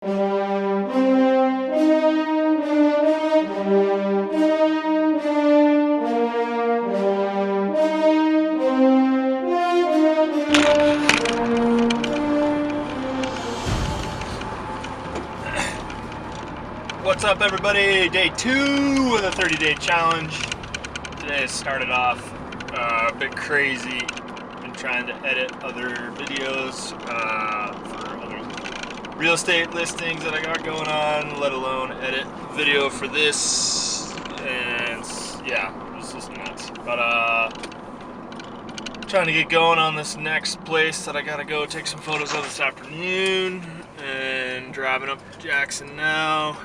What's up, everybody? Day 2 of the 30-day challenge. Today has started off a bit crazy. Been trying to edit other videos for other real estate listings that I got going on, let alone edit video for this. And yeah, it's just nuts. But trying to get going on this next place that I gotta go take some photos of this afternoon, and driving up to Jackson now.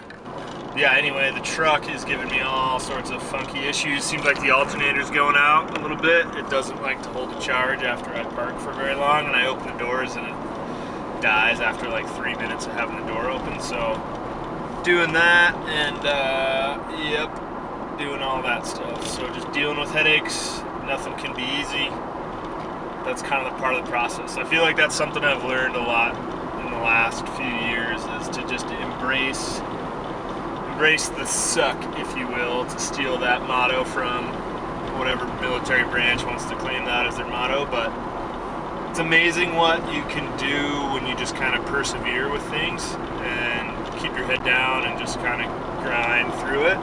Yeah, anyway, the truck is giving me all sorts of funky issues. Seems like the alternator's going out a little bit. It doesn't like to hold a charge after I park for very long, and I open the doors and it dies after like 3 minutes of having the door open. So doing that, and yep, doing all that stuff. So just dealing with headaches. Nothing can be easy. That's kind of the part of the process. I feel like that's something I've learned a lot in the last few years, is to just embrace the suck, if you will, to steal that motto from whatever military branch wants to claim that as their motto. But it's amazing what you can do when you just kind of persevere with things and keep your head down and just kind of grind through it.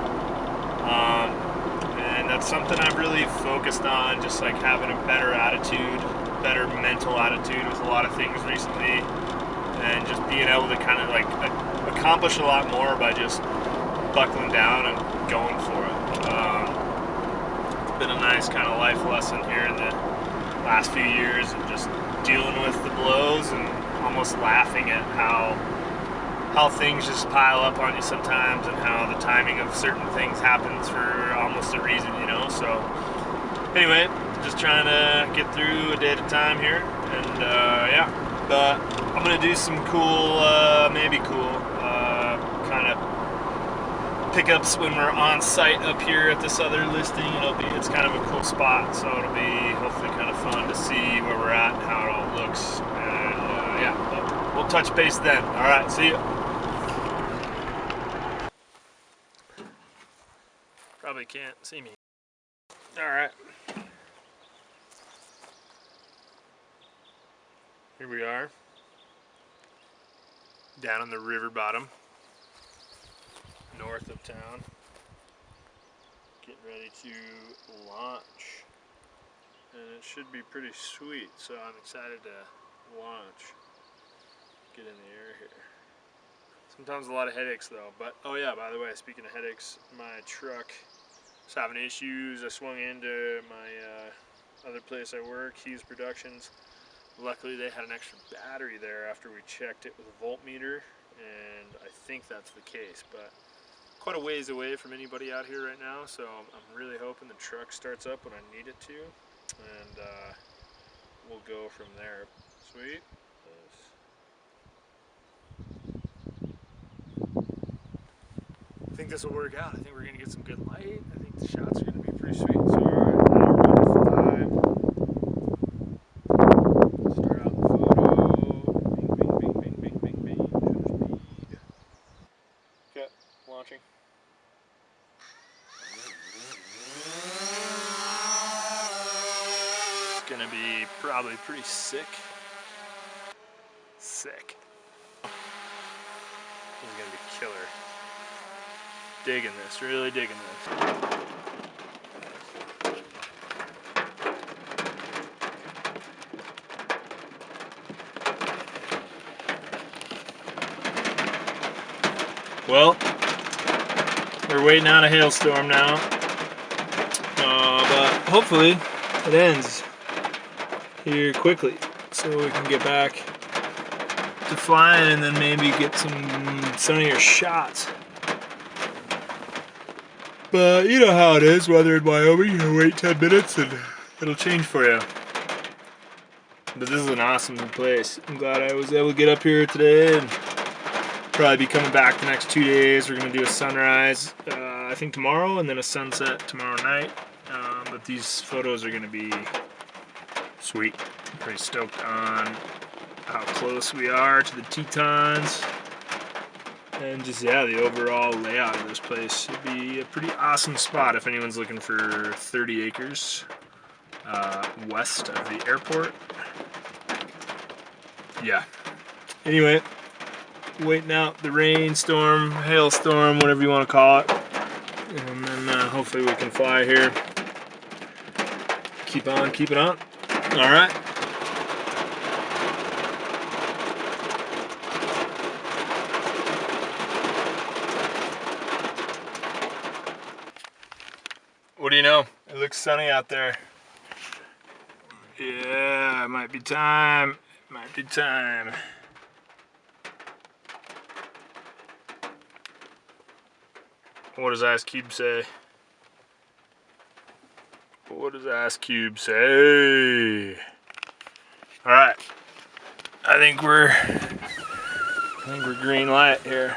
And that's something I've really focused on, just like having a better attitude, better mental attitude with a lot of things recently, and just being able to kind of like accomplish a lot more by just buckling down and going for it. It's been a nice kind of life lesson here in the last few years of just dealing with the blows and almost laughing at how things just pile up on you sometimes, and how the timing of certain things happens for almost a reason, you know. So anyway, just trying to get through a day at a time here, and yeah, but I'm gonna do some cool, maybe cool kind of pickups when we're on site up here at this other listing. It's kind of a cool spot, so it'll be hopefully kind of fun to see where we're at and how it all looks. And yeah, we'll touch base then. All right, see you. Probably can't see me. All right. Here we are, down on the river bottom, north of town, getting ready to launch, and it should be pretty sweet, so I'm excited to launch, get in the air here. Sometimes a lot of headaches though, but oh yeah, by the way, speaking of headaches, my truck is having issues. I swung into my other place I work, Hughes Productions. Luckily they had an extra battery there after we checked it with a voltmeter, and I think that's the case, but quite a ways away from anybody out here right now, so I'm really hoping the truck starts up when I need it to, and we'll go from there. Sweet. I think this will work out. I think we're going to get some good light. I think the shots are going to be pretty sweet. So alright, now we're going to fly. Start out the photo. Bing, bing, bing, bing, bing, bing, bing. Shutter speed. Okay, launching. It's gonna be probably pretty sick. Sick. This is gonna be killer. Digging this, really digging this. Well, we're waiting on a hailstorm now, but hopefully it ends here quickly so we can get back to flying and then maybe get some sunnier shots. But you know how it is, weather in Wyoming. You wait 10 minutes and it'll change for you. But this is an awesome place. I'm glad I was able to get up here today, and probably be coming back the next 2 days. We're going to do a sunrise, I think tomorrow, and then a sunset tomorrow night. But these photos are going to be sweet. I'm pretty stoked on how close we are to the Tetons. And just, yeah, the overall layout of this place would be a pretty awesome spot if anyone's looking for 30 acres west of the airport. Yeah. Anyway, waiting out the rainstorm, hailstorm, whatever you want to call it. And then hopefully we can fly here. Keep on keeping on. All right. What do you know? It looks sunny out there. Yeah, it might be time. It might be time. What does Ice Cube say? What does Ice Cube say? All right. I think we're green light here.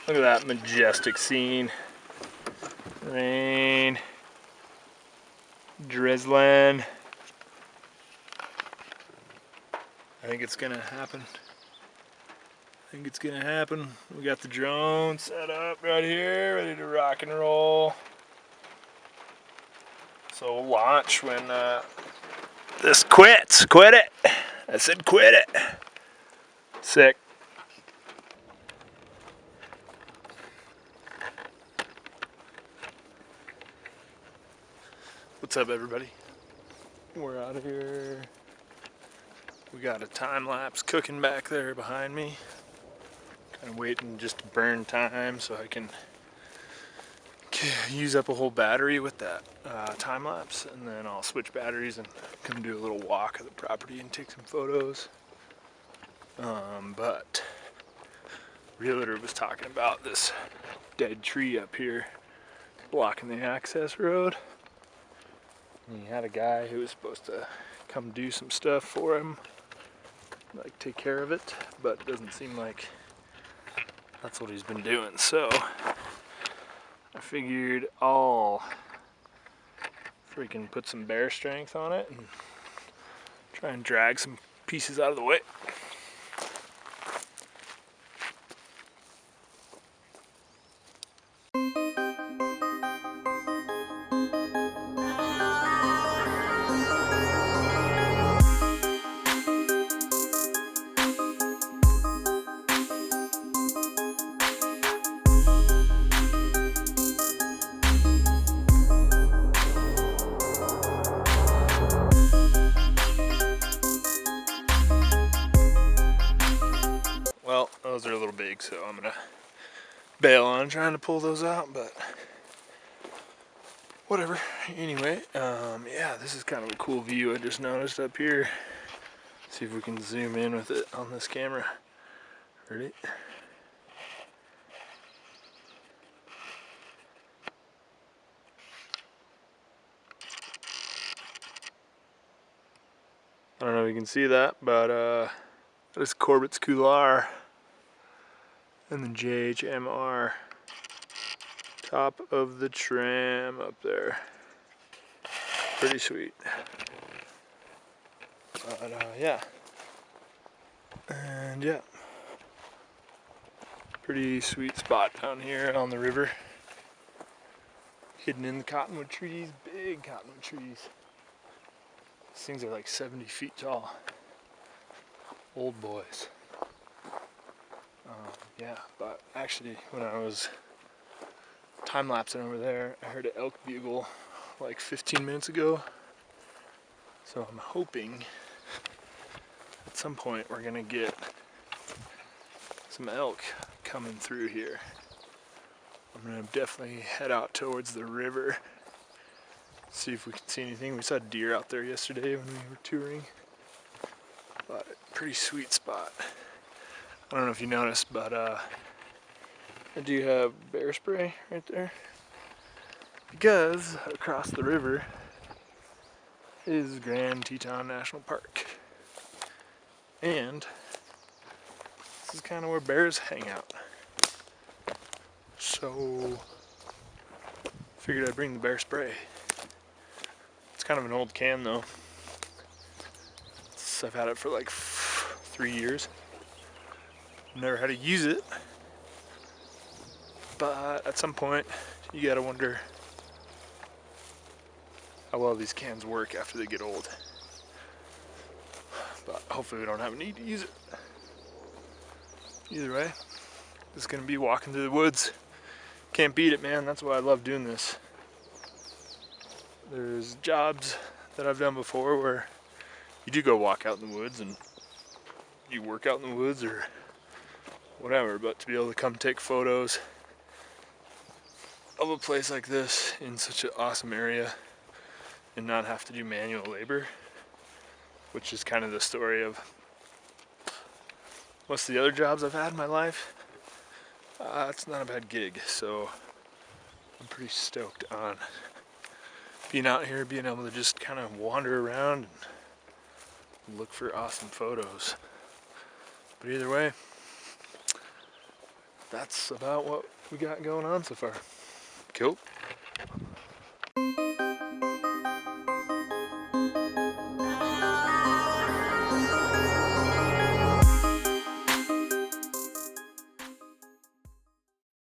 Look at that majestic scene. Rain, drizzling. I think it's gonna happen. We got the drone set up right here, ready to rock and roll. So we'll launch when this quits. Quit it. I said quit it. Sick. What's up, everybody? We're out of here. We got a time lapse cooking back there behind me. Kind of waiting just to burn time so I can use up a whole battery with that time lapse, and then I'll switch batteries and come do a little walk of the property and take some photos. But realtor was talking about this dead tree up here blocking the access road. And he had a guy who was supposed to come do some stuff for him, like take care of it, but it doesn't seem like that's what he's been doing. So I figured I'll freaking put some bear strength on it and try and drag some pieces out of the way. Well, those are a little big, so I'm gonna bail on trying to pull those out, but whatever. Anyway, yeah, this is kind of a cool view I just noticed up here. See if we can zoom in with it on this camera. Ready? I don't know if you can see that, but that is Corbett's Couloir and the JHMR top of the tram up there. Pretty sweet. But yeah. And yeah. Pretty sweet spot down here on the river. Hidden in the cottonwood trees, big cottonwood trees. These things are like 70 feet tall. Old boys. Yeah, but actually when I was time-lapsing over there, I heard an elk bugle like 15 minutes ago. So I'm hoping at some point we're gonna get some elk coming through here. I'm gonna definitely head out towards the river, see if we can see anything. We saw deer out there yesterday when we were touring, but pretty sweet spot. I don't know if you noticed, but I do have bear spray right there, because across the river is Grand Teton National Park, and this is kind of where bears hang out. So figured I'd bring the bear spray. It's kind of an old can though. I've had it for like 3 years. never had to use it, but at some point you gotta wonder how well these cans work after they get old. But hopefully we don't have a need to use it. Either way, it's gonna be walking through the woods. Can't beat it, man. That's why I love doing this. There's jobs that I've done before where you do go walk out in the woods and you work out in the woods or whatever, but to be able to come take photos of a place like this in such an awesome area and not have to do manual labor, which is kind of the story of most of the other jobs I've had in my life. It's not a bad gig, so I'm pretty stoked on being out here, being able to just kind of wander around and look for awesome photos. But either way, that's about what we got going on so far. Cool.